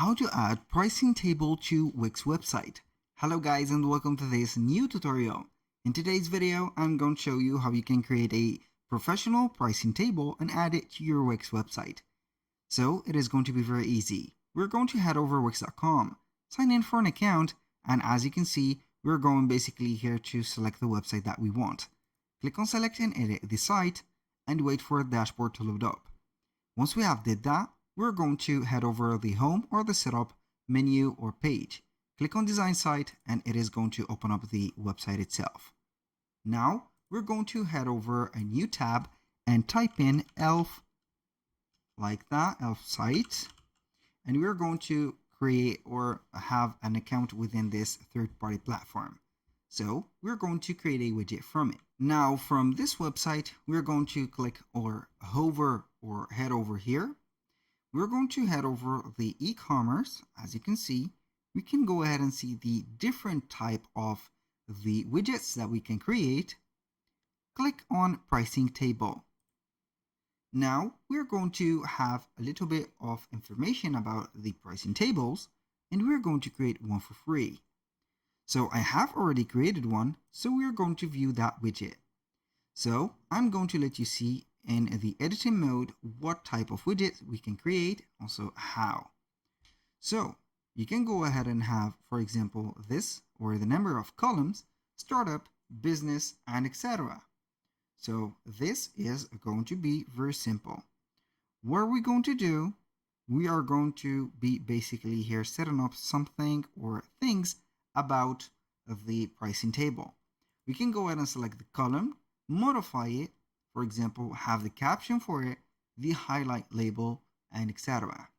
how to add pricing table to Wix website. Hello guys and welcome to this new tutorial. In today's video, I'm going to show you how you can create a professional pricing table and add it to your Wix website. So it is going to be very easy. We're going to head over wix.com, sign in for an account, and as you can see, we're going basically here to select the website that we want. Click on select and edit the site and wait for the dashboard to load up. Once we have did that, we're going to head over the home or the setup menu or page. Click on design site and it is going to open up the website itself. Now we're going to head over a new tab and type in elf like that, elf site, and we're going to create or have an account within this third-party platform. So we're going to create a widget from it. Now from this website, we're going to click or hover or head over here. We're going to head over the e-commerce. As you can see, we can go ahead and see the different type of the widgets that we can create. Click on pricing table. Now we're going to have a little bit of information about the pricing tables, and we're going to create one for free. So I have already created one, so we're going to view that widget. So I'm going to let you see in the editing mode what type of widgets we can create, also how. So you can go ahead and have, for example, this or the number of columns, startup, business, and etc. So this is going to be very simple. What are we going to do? We are going to be basically here setting up something or things about the pricing table. We can go ahead and select the column, modify it, for example, have the caption for it, the highlight label, and etc.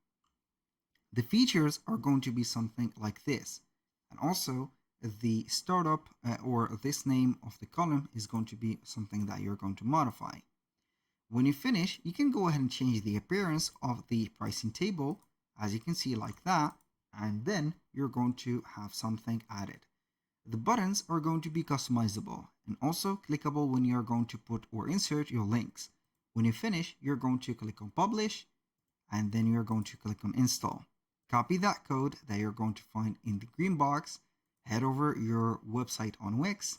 The features are going to be something like this. And also the startup or this name of the column is going to be something that you're going to modify. When you finish, you can go ahead and change the appearance of the pricing table, as you can see like that, and then you're going to have something added. The buttons are going to be customizable and also clickable when you're going to put or insert your links. When you finish, you're going to click on publish and then you're going to click on install. Copy that code that you're going to find in the green box, head over your website on Wix,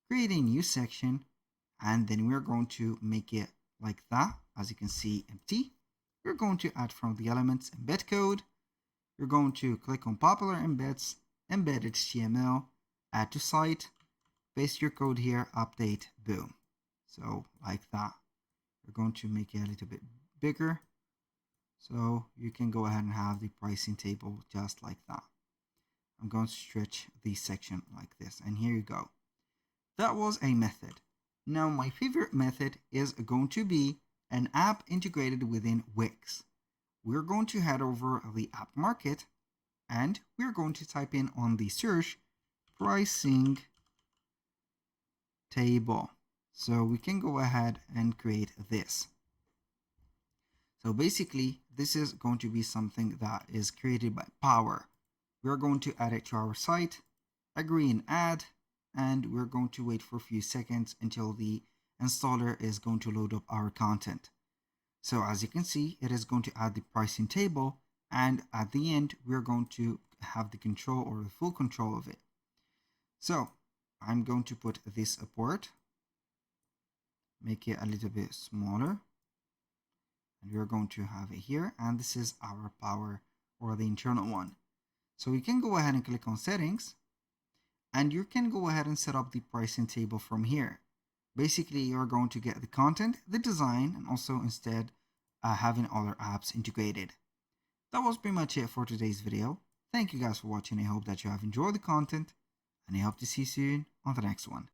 create a new section, and then we're going to make it like that. As you can see, empty. We're going to add from the elements embed code. You're going to click on popular embeds, embed HTML, add to site, paste your code here, update, boom. So like that. We're going to make it a little bit bigger. So you can go ahead and have the pricing table just like that. I'm going to stretch the section like this, and here you go. That was a method. Now my favorite method is going to be an app integrated within Wix. We're going to head over the app market and we're going to type in on the search pricing table. So we can go ahead and create this. So basically this is going to be something that is created by Power. We're going to add it to our site, agree and add, and we're going to wait for a few seconds until the installer is going to load up our content. So as you can see, it is going to add the pricing table, and at the end, we're going to have the control or the full control of it. So I'm going to put this apart, make it a little bit smaller, and we're going to have it here, and this is our Power or the internal one. So you can go ahead and click on settings, and you can go ahead and set up the pricing table from here. Basically, you're going to get the content, the design, and also instead having other apps integrated. That was pretty much it for today's video. Thank you guys for watching. I hope that you have enjoyed the content, and I hope to see you soon on the next one.